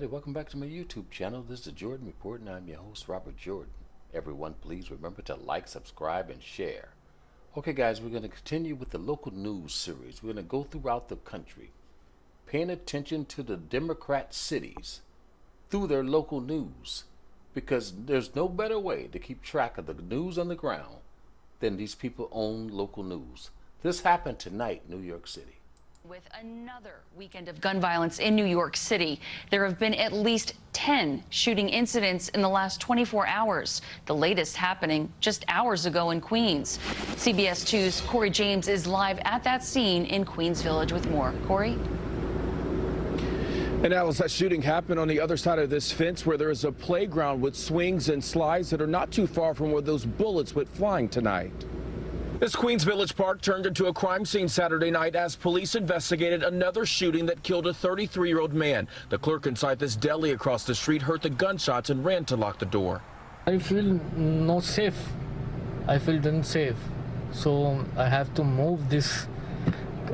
Hey, welcome back to my YouTube channel. This is the Jordan Report, and I'm your host, Robert Jordan. Everyone, please remember to like, subscribe, and share. Okay, guys, we're going to continue with the local news series. We're going to go throughout the country, paying attention to the Democrat cities through their local news, because there's no better way to keep track of the news on the ground than these people own local news. This happened tonight in New York City. With another weekend of gun violence in New York City, there have been at least 10 shooting incidents in the last 24 hours, the latest happening just hours ago in Queens. CBS 2's Corey James is live at that scene in Queens Village with more. Corey? And Alice, that shooting happened on the other side of this fence where there is a playground with swings and slides that are not too far from where those bullets went flying tonight. This Queens Village Park turned into a crime scene Saturday night as police investigated another shooting that killed a 33-year-old man. The clerk inside this deli across the street heard the gunshots and ran to lock the door. I feel not safe. I feel unsafe. So I have to move this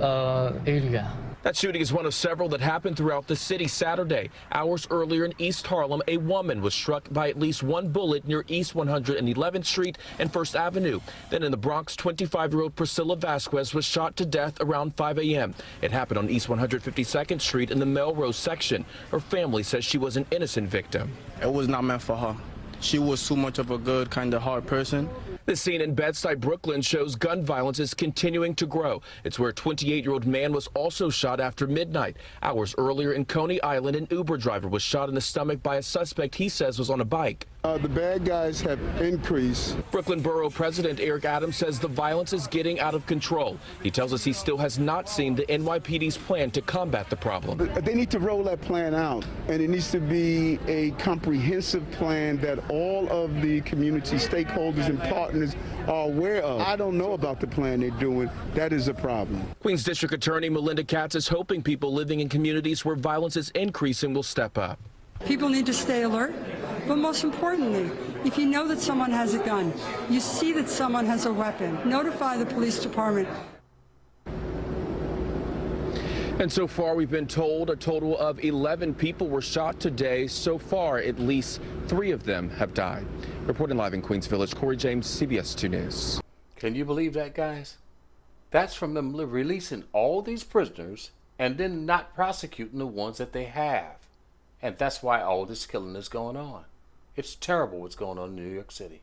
area. That shooting is one of several that happened throughout the city Saturday. Hours earlier in East Harlem, a woman was struck by at least one bullet near East 111th Street and First Avenue. Then in the Bronx, 25-year-old Priscilla Vasquez was shot to death around 5 a.m. It happened on East 152nd Street in the Melrose section. Her family says she was an innocent victim. It was not meant for her. She was too much of a good, kind of hard person. This scene in Bed-Stuy, Brooklyn shows gun violence is continuing to grow. It's where a 28-year-old man was also shot after midnight. Hours earlier in Coney Island, an Uber driver was shot in the stomach by a suspect he says was on a bike. The bad guys have increased. Brooklyn Borough President Eric Adams says the violence is getting out of control. He tells us he still has not seen the NYPD's plan to combat the problem. But they need to roll that plan out, and it needs to be a comprehensive plan that all of the community stakeholders and partners are aware of. I don't know about the plan they're doing. That is a problem. Queens District Attorney Melinda Katz is hoping people living in communities where violence is increasing will step up. People need to stay alert, but most importantly, if you know that someone has a gun, you see that someone has a weapon, notify the police department. And so far, we've been told a total of 11 people were shot today. So far, at least 3 of them have died. Reporting live in Queens Village, Corey James, CBS 2 News. Can you believe that, guys? That's from them releasing all these prisoners and then not prosecuting the ones that they have. And that's why all this killing is going on. It's terrible what's going on in New York City.